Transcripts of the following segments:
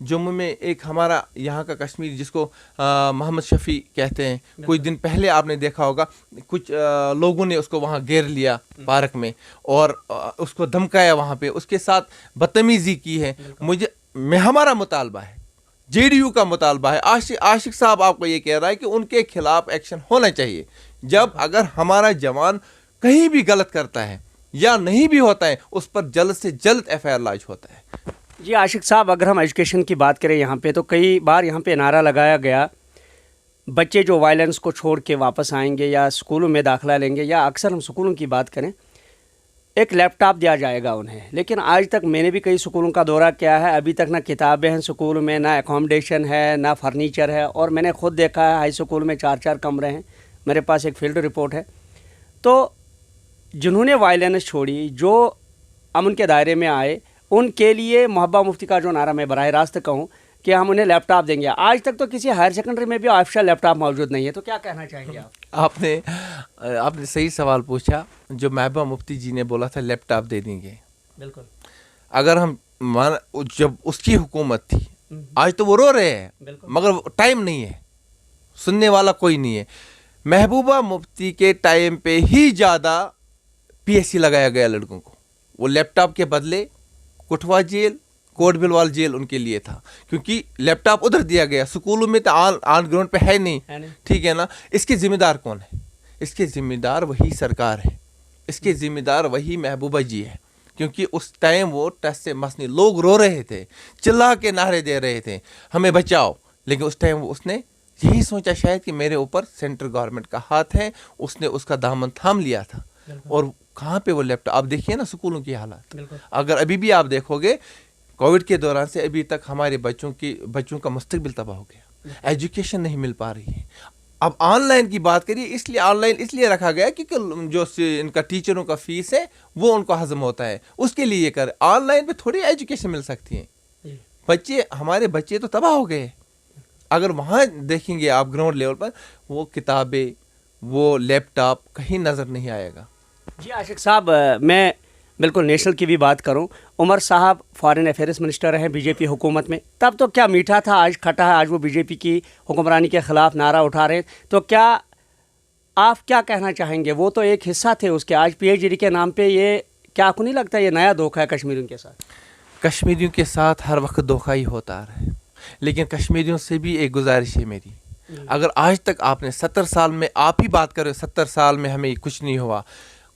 جموں میں ایک ہمارا یہاں کا کشمیر جس کو محمد شفیع کہتے ہیں, کچھ دن پہلے آپ نے دیکھا ہوگا کچھ لوگوں نے اس کو وہاں گھیر لیا پارک میں اور اس کو دھمکایا وہاں پہ, اس کے ساتھ بدتمیزی کی ہے. ہمارا مطالبہ ہے, جے ڈی یو کا مطالبہ ہے, عاشق صاحب آپ کو یہ کہہ رہا ہے کہ ان کے خلاف ایکشن ہونا چاہیے. جب اگر ہمارا جوان کہیں بھی غلط کرتا ہے یا نہیں بھی ہوتا ہے اس پر جلد سے جلد ایف آئی آر لاج ہوتا ہے. جی عاشق صاحب, اگر ہم ایجوکیشن کی بات کریں یہاں پہ تو کئی بار یہاں پہ نعرہ لگایا گیا بچے جو وائلنس کو چھوڑ کے واپس آئیں گے یا اسکولوں میں داخلہ لیں گے, یا اکثر ہم اسکولوں کی بات کریں ایک لیپ ٹاپ دیا جائے گا انہیں, لیکن آج تک میں نے بھی کئی اسکولوں کا دورہ کیا ہے, ابھی تک نہ کتابیں ہیں اسکول میں, نہ اکوموڈیشن ہے, نہ فرنیچر ہے, اور میں نے خود دیکھا ہے ہائی اسکول میں 4 کمرے ہیں, میرے پاس ایک فیلڈ رپورٹ ہے. تو جنہوں نے وائلنس چھوڑی, جو امن کے دائرے میں آئے, ان کے لیے محبہ مفتی کا جو نعرہ میں براہ راست کہوں کہ ہم انہیں لیپ ٹاپ دیں گے, آج تک تو کسی ہائر سیکنڈری میں بھی آفیشیل لیپ ٹاپ موجود نہیں ہے, تو کیا کہنا چاہیں گے آپ؟ آپ نے صحیح سوال پوچھا. جو محبوبہ مفتی جی نے بولا تھا لیپ ٹاپ دے دیں گے, بالکل, اگر ہم جب اس کی حکومت تھی, آج تو وہ رو رہے ہیں مگر ٹائم نہیں ہے, سننے والا کوئی نہیں ہے. محبوبہ مفتی کے ٹائم پہ ہی زیادہ پی ایس سی لگایا گیا لڑکوں کو, وہ لیپ ٹاپ کے بدلے کٹھوا جیل, کوٹ بلوال جیل ان کے لیے تھا, کیونکہ لیپ ٹاپ ادھر دیا گیا, اسکولوں میں تو آن گراؤنڈ پہ ہے نہیں, ٹھیک ہے نا. اس کے ذمہ دار کون ہے؟ اس کے ذمہ دار وہی سرکار ہے, اس کے ذمہ دار وہی محبوبہ جی ہے, کیونکہ اس ٹائم وہ ٹس سے مس نہیں, لوگ رو رہے تھے, چلا کے نعرے دے رہے تھے ہمیں بچاؤ, لیکن اس ٹائم اس نے یہی سوچا شاید کہ میرے اوپر سینٹرل گورنمنٹ کا ہاتھ ہے, اس نے اس کا دامن تھام لیا تھا. اور کہاں پہ وہ لیپ ٹاپ, آپ دیکھیے نا اسکولوں کی حالات, اگر ابھی بھی آپ دیکھو گے کووڈ کے دوران سے ابھی تک ہمارے بچوں کا مستقبل تباہ ہو گیا, ایجوکیشن نہیں مل پا رہی ہے. اب آن لائن کی بات کریے, اس لیے آن لائن اس لیے رکھا گیا کیونکہ جو ان کا ٹیچروں کا فیس ہے وہ ان کو ہضم ہوتا ہے, اس کے لیے یہ کر, آن لائن پہ تھوڑی ایجوکیشن مل سکتی ہے. ہمارے بچے تو تباہ ہو گئے. اگر وہاں دیکھیں گے آپ گراؤنڈ لیول پر, وہ کتابیں, وہ لیپ ٹاپ کہیں نظر نہیں آئے گا. جی عاشق صاحب, میں بالکل نیشنل کی بھی بات کروں, عمر صاحب فارن افیئرز منسٹر ہیں بی جے پی حکومت میں, تب تو کیا میٹھا تھا, آج کھٹا ہے, آج وہ بی جے پی کی حکمرانی کے خلاف نعرہ اٹھا رہے ہیں. تو کیا آپ کیا کہنا چاہیں گے, وہ تو ایک حصہ تھے اس کے, آج پی ایچ ڈی کے نام پہ یہ کیا آپ کو نہیں لگتا یہ نیا دھوکہ ہے کشمیریوں کے ساتھ؟ کشمیریوں کے ساتھ ہر وقت دھوکہ ہی ہوتا آ رہا ہے, لیکن کشمیریوں سے بھی ایک گزارش ہے میری, اگر آج تک آپ نے 70 سال میں, آپ ہی بات کرو 70 سال میں ہمیں کچھ نہیں ہوا,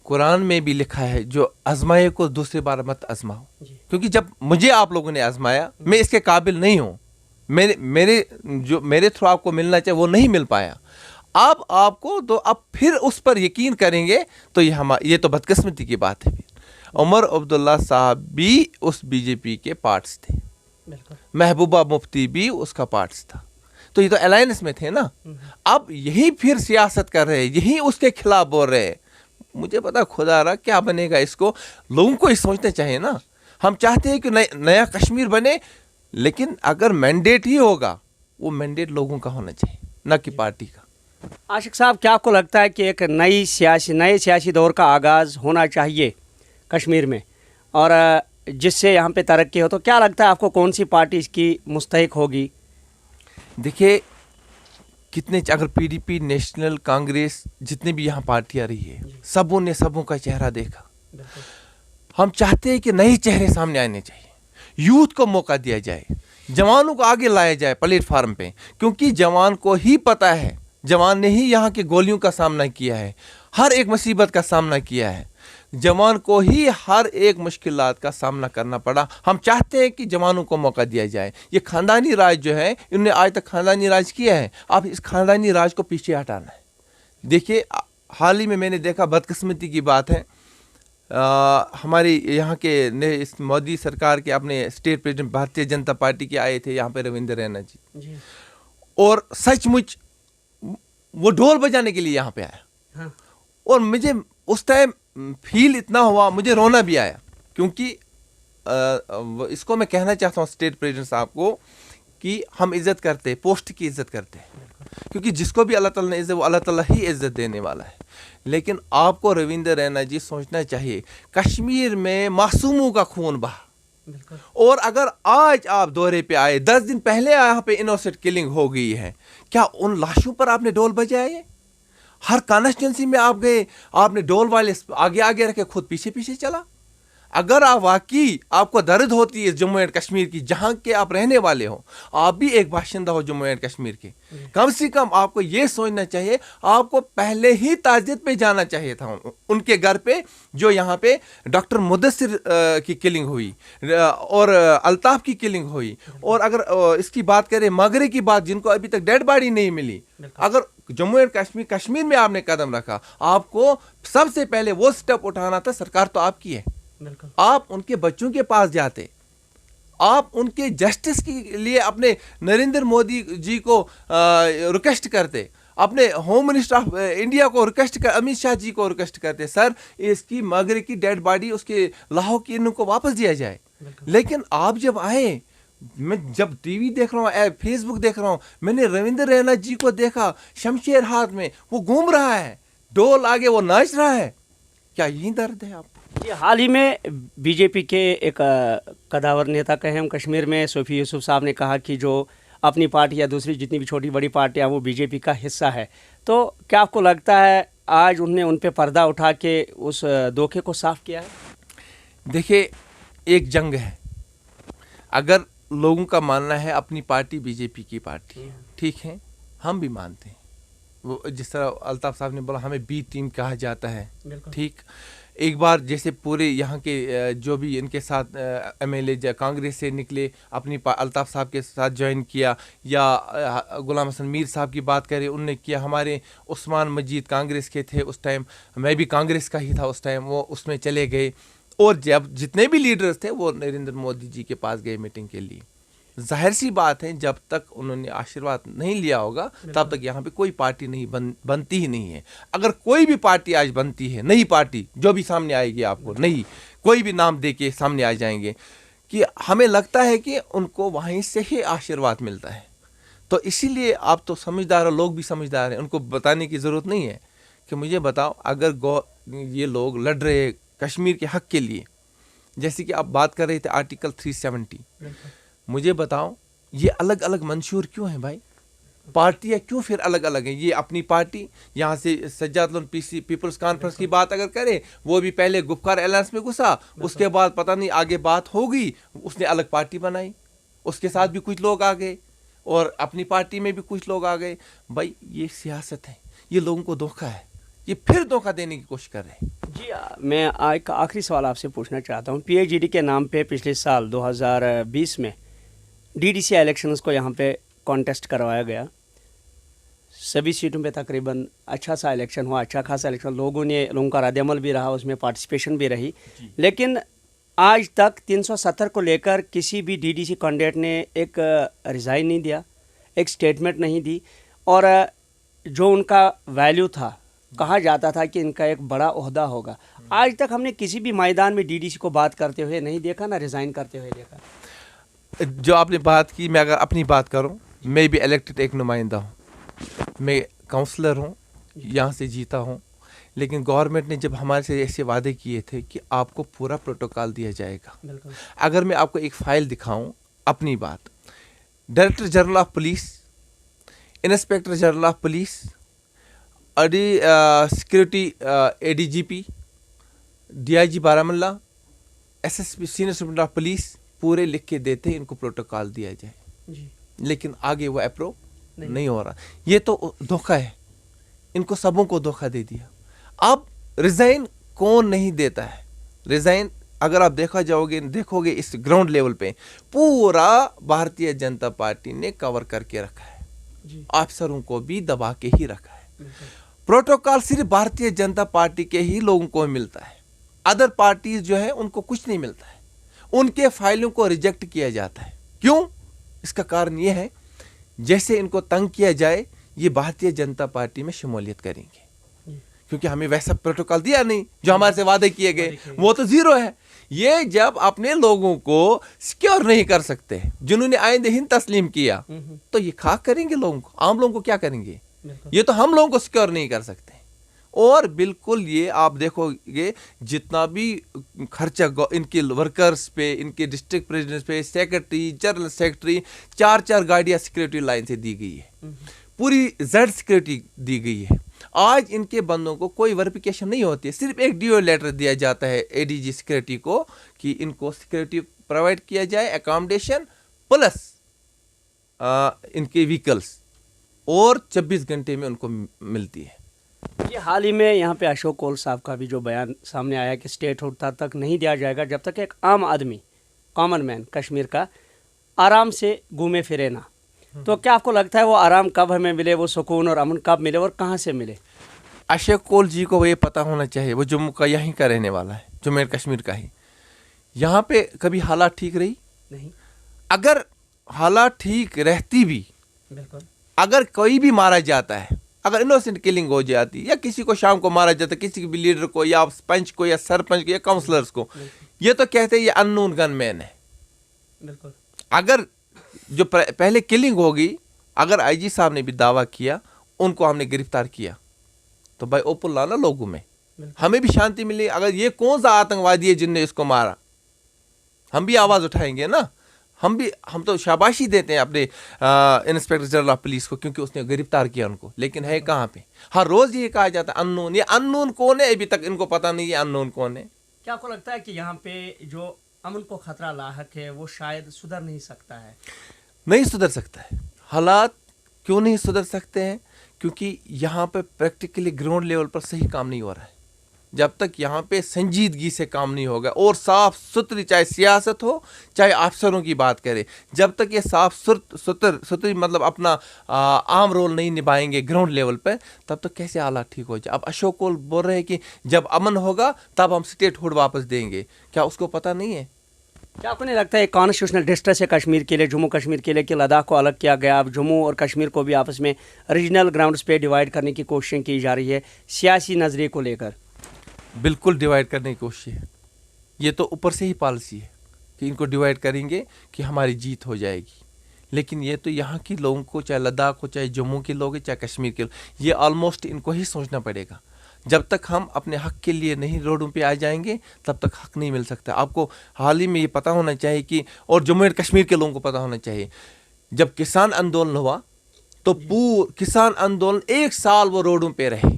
قرآن میں بھی لکھا ہے جو آزمائے کو دوسری بار مت آزماؤ, کیونکہ جب مجھے آپ لوگوں نے آزمایا میں اس کے قابل نہیں ہوں, میرے تھرو آپ کو ملنا چاہیے وہ نہیں مل پایا. آپ کو تو اب پھر اس پر یقین کریں گے تو یہ تو بدقسمتی کی بات ہے. عمر عبداللہ صاحب بھی اس بی جے پی کے پارٹس تھے, محبوبہ مفتی بھی اس کا پارٹس تھا, تو یہ تو الائنس میں تھے نا. اب یہی پھر سیاست کر رہے, یہی اس کے خلاف بول رہے. مجھے پتا خدا رہا کیا بنے گا, اس کو لوگوں کو یہ سوچنا چاہیے نا. ہم چاہتے ہیں کہ نیا کشمیر بنے, لیکن اگر مینڈیٹ ہی ہوگا وہ مینڈیٹ لوگوں کا ہونا چاہیے, نہ کہ پارٹی کا. عاشق صاحب, کیا آپ کو لگتا ہے کہ ایک نئے سیاسی دور کا آغاز ہونا چاہیے کشمیر میں, اور جس سے یہاں پہ ترقی ہو, تو کیا لگتا ہے آپ کو کون سی پارٹی اس کی مستحق ہوگی؟ دیکھیے کتنے, اگر P D P, national Congress, جتنے بھی یہاں پارٹیاں رہی ہے, سبوں نے سبوں کا چہرہ دیکھا. ہم چاہتے ہیں کہ نئے چہرے سامنے آنے چاہیے, یوتھ کو موقع دیا جائے, جوانوں کو آگے لایا جائے پلیٹ فارم پہ, کیونکہ جوان کو ہی پتہ ہے, جوان نے ہی یہاں کے گولیوں کا سامنا کیا ہے, ہر ایک مصیبت کا سامنا کیا ہے, جوان کو ہی ہر ایک مشکلات کا سامنا کرنا پڑا. ہم چاہتے ہیں کہ جوانوں کو موقع دیا جائے. یہ خاندانی راج جو ہے, انہوں نے آج تک خاندانی راج کیا ہے, اب اس خاندانی راج کو پیچھے ہٹانا ہے. دیکھیے حال ہی میں نے دیکھا, بدقسمتی کی بات ہے, ہمارے یہاں کے اس مودی سرکار کے اپنے state president Bharatiya Janata party کے آئے تھے یہاں پہ رویندر رینا جی, اور سچ مچ وہ ڈھول بجانے کے لیے یہاں پہ آیا, اور مجھے اس ٹائم فیل اتنا ہوا, مجھے رونا بھی آیا, کیونکہ اس کو میں کہنا چاہتا ہوں اسٹیٹ پریزیڈنٹ صاحب کو کہ ہم عزت کرتے, پوسٹ کی عزت کرتے ہیں, کیونکہ جس کو بھی اللہ تعالیٰ نے عزت, وہ اللہ تعالیٰ ہی عزت دینے والا ہے. لیکن آپ کو رویندر رینا جی سوچنا چاہیے, کشمیر میں معصوموں کا خون بہا, اور اگر آج آپ دورے پہ آئے 10 دن پہلے یہاں پہ انوسنٹ کلنگ ہو گئی ہے, کیا ان لاشوں پر آپ نے ڈول بجائے؟ ہر کانسٹیٹنسی میں آپ گئے, آپ نے ڈول والے آگے آگے رکھے, خود پیچھے پیچھے چلا. اگر آپ واقعی آپ کو درد ہوتی ہے جموں اینڈ کشمیر کی, جہاں کے آپ رہنے والے ہو, آپ بھی ایک باشندہ ہو جموں اینڈ کشمیر کے, کم سے کم آپ کو یہ سوچنا چاہیے, آپ کو پہلے ہی تعزیت پہ جانا چاہیے تھا ان کے گھر پہ جو یہاں پہ ڈاکٹر مدثر کی کلنگ ہوئی اور الطاف کی کلنگ ہوئی. اور اگر اس کی بات کریں مغرے کی بات, جن کو ابھی تک ڈیڈ باڈی نہیں ملی, اگر جموں اینڈ کشمیر میں آپ نے قدم رکھا, آپ کو سب سے پہلے وہ سٹیپ اٹھانا تھا. سرکار تو آپ کی ہے, آپ ان کے بچوں کے پاس جاتے, آپ ان کے جسٹس کے لیے اپنے نریندر مودی جی کو ریکویسٹ کرتے, اپنے ہوم منسٹر آف انڈیا کو ریکویسٹ کر, امت شاہ جی کو ریکویسٹ کرتے, سر اس کی مغرے کی ڈیڈ باڈی اس کے لاہور کی ان کو واپس دیا جائے. لیکن آپ جب آئے, میں جب ٹی وی دیکھ رہا ہوں, فیس بک دیکھ رہا ہوں, میں نے رویندر رینا جی کو دیکھا شمشیر ہاتھ میں, وہ گھوم رہا ہے, ڈول آگے وہ ناچ رہا ہے. کیا یہی درد ہے آپ؟ جی, حال ہی میں بی جے پی کے ایک قداور نیتا کہے ہم کشمیر میں, صوفی یوسف صاحب نے کہا کہ جو اپنی پارٹی یا دوسری جتنی بھی چھوٹی بڑی پارٹیاں وہ بی جے پی کا حصہ ہے. تو کیا آپ کو لگتا ہے آج انہوں نے ان پہ پردہ اٹھا کے اس دھوکے کو صاف کیا ہے؟ دیکھیے, ایک جنگ ہے. اگر لوگوں کا ماننا ہے اپنی پارٹی بی جے پی کی پارٹی, ٹھیک ہے, ہم بھی مانتے ہیں. وہ جس طرح الطاف صاحب نے بولا ہمیں بی ٹیم کہا جاتا ہے, ٹھیک. ایک بار جیسے پورے یہاں کے جو بھی ان کے ساتھ ایم ایل اے کانگریس سے نکلے, اپنی الطاف صاحب کے ساتھ جوائن کیا, یا غلام حسن میر صاحب کی بات کریں, انہوں نے کیا. ہمارے عثمان مجید کانگریس کے تھے اس ٹائم, میں بھی کانگریس کا ہی تھا اس ٹائم, وہ اس میں چلے گئے. اور جب جتنے بھی لیڈرز تھے وہ نریندر مودی جی کے پاس گئے میٹنگ کے لیے. ظاہر سی بات ہے, جب تک انہوں نے آشیرواد نہیں لیا ہوگا تب تک یہاں پہ کوئی پارٹی نہیں بنتی ہی نہیں ہے. اگر کوئی بھی پارٹی آج بنتی ہے, نئی پارٹی جو بھی سامنے آئے گی, آپ کو نئی کوئی بھی نام دے کے سامنے آ جائیں گے, کہ ہمیں لگتا ہے کہ ان کو وہیں سے ہی آشیرواد ملتا ہے. تو اسی لیے آپ تو سمجھدار ہو, لوگ بھی سمجھدار ہیں, ان کو بتانے کی ضرورت نہیں ہے کہ مجھے بتاؤ, اگر یہ لوگ لڑ رہے کشمیر کے حق کے لیے, جیسے کہ آپ بات کر رہے تھے آرٹیکل 370, مجھے بتاؤ یہ الگ الگ منشور کیوں ہیں بھائی؟ پارٹیاں کیوں پھر الگ الگ ہیں؟ یہ اپنی پارٹی یہاں سے سجاد لون پیپلز کانفرنس کی بات اگر کرے, وہ بھی پہلے گپکار الائنس میں گھسا, اس کے بعد پتہ نہیں آگے بات ہو گئی, اس نے الگ پارٹی بنائی, اس کے ساتھ بھی کچھ لوگ آ گئے, اور اپنی پارٹی میں بھی کچھ لوگ آ گئے. بھائی یہ سیاست ہے, یہ لوگوں کو دھوکہ ہے, یہ پھر دھوکہ دینے کی کوشش کر رہے ہیں. جی, میں ایک آخری سوال آپ سے پوچھنا چاہتا ہوں. پی ایچ ڈی کے نام پہ پچھلے سال 2020 میں ڈی ڈی سی الیکشنز کو یہاں پہ کانٹیسٹ کروایا گیا. سبھی سیٹوں پہ تقریباً اچھا سا الیکشن ہوا, اچھا خاصا الیکشن, لوگوں کا رد عمل بھی رہا, اس میں پارٹیسپیشن بھی رہی. لیکن آج تک 370 کو لے کر کسی بھی ڈی ڈی سی کینڈیڈیٹ نے ایک ریزائن نہیں دیا, ایک سٹیٹمنٹ نہیں دی, اور جو ان کا ویلیو تھا, کہا جاتا تھا کہ ان کا ایک بڑا عہدہ ہوگا, آج تک ہم نے کسی بھی میدان میں ڈی ڈی سی کو بات کرتے ہوئے نہیں دیکھا, نہ ریزائن کرتے ہوئے دیکھا. جو آپ نے بات کی, میں اگر اپنی بات کروں, میں بھی الیکٹڈ ایک نمائندہ ہوں, میں کاؤنسلر ہوں, یہاں سے جیتا ہوں. لیکن گورنمنٹ نے جب ہمارے سے ایسے وعدے کیے تھے کہ آپ کو پورا پروٹوکال دیا جائے گا. اگر میں آپ کو ایک فائل دکھاؤں, اپنی بات, director general of police, inspector general of police, security A D G P, D I G Baramulla, S S P senior superintendent of police, پورے لکھ کے دیتے ہیں ان کو پروٹوکال دیا جائے, لیکن آگے وہ اپروو نہیں ہو رہا. یہ تو دھوکہ ہے, ان کو سبوں کو دھوکہ دے دیا. اب ریزائن کون نہیں دیتا ہے؟ ریزائن اگر آپ دیکھو گے اس گراؤنڈ لیول پہ, پورا بھارتیہ جنتا پارٹی نے کور کر کے رکھا ہے, افسروں کو بھی دبا کے ہی رکھا ہے. پروٹوکال صرف بھارتیہ جنتا پارٹی کے ہی لوگوں کو ملتا ہے, ادر پارٹیز جو ہے ان کو کچھ نہیں ملتا ہے, ان کے فائلوں کو ریجیکٹ کیا جاتا ہے. کیوں؟ اس کا کارن یہ ہے, جیسے ان کو تنگ کیا جائے یہ بھارتیہ جنتا پارٹی میں شمولیت کریں گے, کیونکہ ہمیں ویسا پروٹوکال دیا نہیں جو ہمارے سے وعدے کیے گئے, وہ تو زیرو ہے. یہ جب اپنے لوگوں کو سیکیور نہیں کر سکتے, جنہوں نے آئندہ ہند تسلیم کیا, تو یہ خاک کریں گے لوگوں کو, عام لوگوں کو کیا کریں گے؟ یہ تو ہم لوگوں کو سیکیور نہیں کر سکتے, اور بالکل یہ آپ دیکھو گے جتنا بھی خرچہ ان کے ورکرز پہ, ان کے ڈسٹرکٹ پریزیڈنٹس پہ, سیکرٹری, جنرل سیکرٹری, 4 گاڑیاں سیکورٹی لائن سے دی گئی ہے, پوری زیڈ سیکورٹی دی گئی ہے. آج ان کے بندوں کو کوئی ویریفیکیشن نہیں ہوتی ہے, صرف ایک ڈیو لیٹر دیا جاتا ہے اے ڈی جی سیکورٹی کو کہ ان کو سیکورٹی پرووائڈ کیا جائے, اکاموڈیشن پلس ان کے وہیکلس, اور 24 گھنٹے میں ان کو ملتی ہے. یہ حال ہی میں یہاں پہ اشوک کول صاحب کا بھی جو بیان سامنے آیا کہ اسٹیٹ ہوڈ تب تک نہیں دیا جائے گا جب تک ایک عام آدمی, کامن مین کشمیر کا آرام سے گھومے پھرے نہ. تو کیا آپ کو لگتا ہے وہ آرام کب ہمیں ملے, وہ سکون اور امن کب ملے اور کہاں سے ملے؟ اشوک کول جی کو یہ پتہ ہونا چاہیے, وہ جموں کا یہیں کا رہنے والا ہے, جموں اینڈ کشمیر کا ہی. یہاں پہ کبھی حالات ٹھیک رہی نہیں. اگر حالات ٹھیک رہتی بھی, بالکل, اگر کوئی بھی مارا جاتا ہے, اگر انوسنٹ کلنگ ہو جاتی یا کسی کو شام کو مارا جاتا ہے, کسی بھی لیڈر کو یا پنچ کو یا سرپنچ کو یا کاؤنسلرز کو, یہ تو کہتے ہیں یہ ان نون گن مین ہے. بالکل. اگر جو پہلے کلنگ ہوگی, اگر آئی جی صاحب نے بھی دعویٰ کیا, ان کو ہم نے گرفتار کیا, تو بھائی اوپن لانا لوگوں میں, ہمیں بھی شانتی ملی. اگر یہ کون سا آتنکوادی ہے جن نے اس کو مارا, ہم بھی آواز اٹھائیں گے نا. ہم تو شاباشی دیتے ہیں اپنے انسپیکٹر جنرل آف پولیس کو, کیونکہ اس نے گرفتار کیا ان کو. لیکن ہے کہاں پہ؟ ہر روز یہ کہا جاتا ہے ان نون. یہ ان نون کون ہے ابھی تک ان کو پتہ نہیں ہے ان نون کون ہے. کیا آپ کو لگتا ہے کہ یہاں پہ جو امن کو خطرہ لاحق ہے وہ شاید سدھر نہیں سکتا ہے؟ نہیں سدھر سکتا ہے. حالات کیوں نہیں سدھر سکتے ہیں؟ کیونکہ یہاں پہ پریکٹیکلی گراؤنڈ لیول پر صحیح کام نہیں ہو رہا ہے. جب تک یہاں پہ سنجیدگی سے کام نہیں ہوگا اور صاف ستھری, چاہے سیاست ہو چاہے افسروں کی بات کرے, جب تک یہ صاف ستھری مطلب اپنا عام رول نہیں نبھائیں گے گراؤنڈ لیول پہ, تب تک کیسے حالات ٹھیک ہو جائے. اب اشوک کول بول رہے ہیں کہ جب امن ہوگا تب ہم اسٹیٹ ہوڈ واپس دیں گے. کیا اس کو پتہ نہیں ہے؟ کیا آپ کو نہیں لگتا ہے کانسٹیٹیوشنل ڈسٹرکٹ ہے کشمیر کے لیے, جموں کشمیر کے لیے, کہ لداخ کو الگ کیا گیا, اب جموں اور کشمیر کو بھی آپس میں ریجنل گراؤنڈز پہ ڈیوائڈ کرنے کی کوششیں کی جا رہی ہے سیاسی نظریے کو لے کر؟ بالکل ڈیوائڈ کرنے کی کوشش ہے. یہ تو اوپر سے ہی پالیسی ہے کہ ان کو ڈیوائڈ کریں گے کہ ہماری جیت ہو جائے گی. لیکن یہ تو یہاں کے لوگوں کو, چاہے لداخ ہو, چاہے جموں کے لوگ ہیں, چاہے کشمیر کے لوگ, یہ آلموسٹ ان کو ہی سوچنا پڑے گا. جب تک ہم اپنے حق کے لیے نہیں روڈوں پہ آ جائیں گے تب تک حق نہیں مل سکتا. آپ کو حال ہی میں یہ پتہ ہونا چاہیے کہ, اور جموں اینڈ کشمیر کے لوگوں کو پتہ ہونا چاہیے, جب کسان آندولن ہوا تو کسان آندولن 1 سال وہ روڈوں پہ رہے,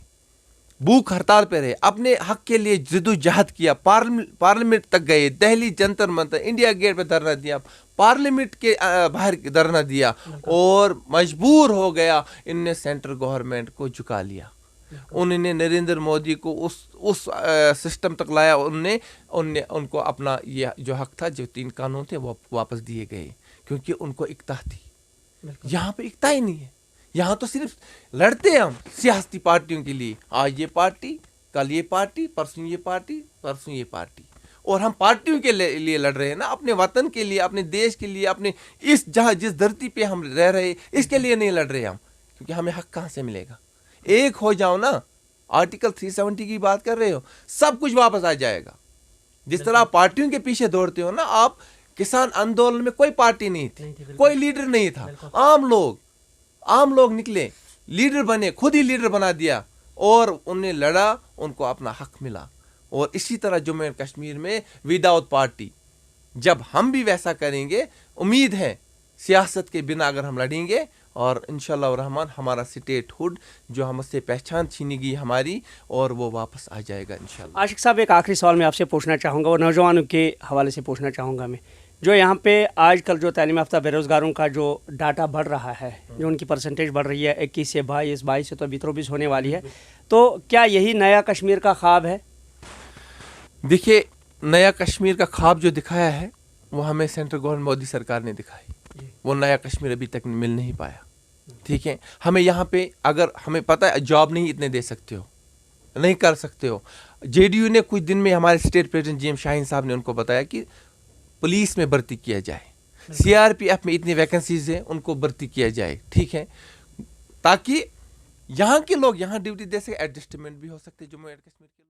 بھوک ہڑتال پہ رہے, اپنے حق کے لیے جد و جہد کیا, پارلیمنٹ تک گئے, دہلی جنتر منتر, انڈیا گیٹ پہ دھرنا دیا, پارلیمنٹ کے باہر دھرنا دیا, اور مجبور ہو گیا ان نے سینٹرل گورنمنٹ کو جھکا لیا. انہوں نے نریندر مودی کو اس سسٹم تک لایا, ان کو اپنا یہ جو حق تھا, جو 3 قانون تھے وہ واپس دیے گئے, کیونکہ ان کو اکتا تھی. یہاں پہ اکتا ہی نہیں ہے. یہاں تو صرف لڑتے ہیں ہم سیاسی پارٹیوں کے لیے, آج یہ پارٹی, کل یہ پارٹی, پرسوں یہ پارٹی, پرسوں یہ پارٹی. اور ہم پارٹیوں کے لیے لڑ رہے ہیں نا, اپنے وطن کے لیے, اپنے دیش کے لیے, اپنے جس دھرتی پہ ہم رہ رہے اس کے لیے نہیں لڑ رہے ہم, کیونکہ ہمیں حق کہاں سے ملے گا. ایک ہو جاؤ نا, آرٹیکل 370 کی بات کر رہے ہو, سب کچھ واپس آ جائے گا. جس طرح آپ پارٹیوں کے پیچھے دوڑتے ہو نا, آپ کسان آندولن میں کوئی پارٹی نہیں تھی, کوئی لیڈر نہیں تھا, عام لوگ نکلے, لیڈر بنے, خود ہی لیڈر بنا دیا, اور انہوں نے لڑا, ان کو اپنا حق ملا. اور اسی طرح جموں اینڈ کشمیر میں وداؤٹ پارٹی, جب ہم بھی ویسا کریں گے, امید ہے سیاست کے بنا اگر ہم لڑیں گے, اور انشاءاللہ الرحمن ہمارا اسٹیٹ ہوڈ جو ہم سے پہچان چھینی گئی ہماری, اور وہ واپس آ جائے گا انشاءاللہ. عاشق صاحب, ایک آخری سوال میں آپ سے پوچھنا چاہوں گا, اور نوجوانوں کے حوالے سے پوچھنا چاہوں گا میں, جو یہاں پہ آج کل جو تعلیم یافتہ بے روزگاروں کا جو ڈاٹا بڑھ رہا ہے, جو ان کی پرسنٹیج بڑھ رہی ہے 21 سے 22 سے تو 23 ہونے والی ہے, تو کیا یہی نیا کشمیر کا خواب ہے؟ دیکھیے, نیا کشمیر کا خواب جو دکھایا ہے وہ ہمیں سینٹرل گورنمنٹ مودی سرکار نے دکھائی. وہ نیا کشمیر ابھی تک مل نہیں پایا. ٹھیک ہے, ہمیں یہاں پہ اگر ہمیں پتہ ہے جاب نہیں اتنے دے سکتے ہو, نہیں کر سکتے ہو. جے ڈی یو نے کچھ دن میں ہمارے اسٹیٹ پریزیڈنٹ جی ایم شاہین صاحب نے ان کو بتایا کہ پولیس میں بھرتی کیا جائے, CRPF میں اتنی ویکنسیز ہیں, ان کو بھرتی کیا جائے. ٹھیک ہے, تاکہ یہاں کے لوگ یہاں ڈیوٹی دے سکے, ایڈجسٹمنٹ بھی ہو سکتے جموں اینڈ کشمیر کے.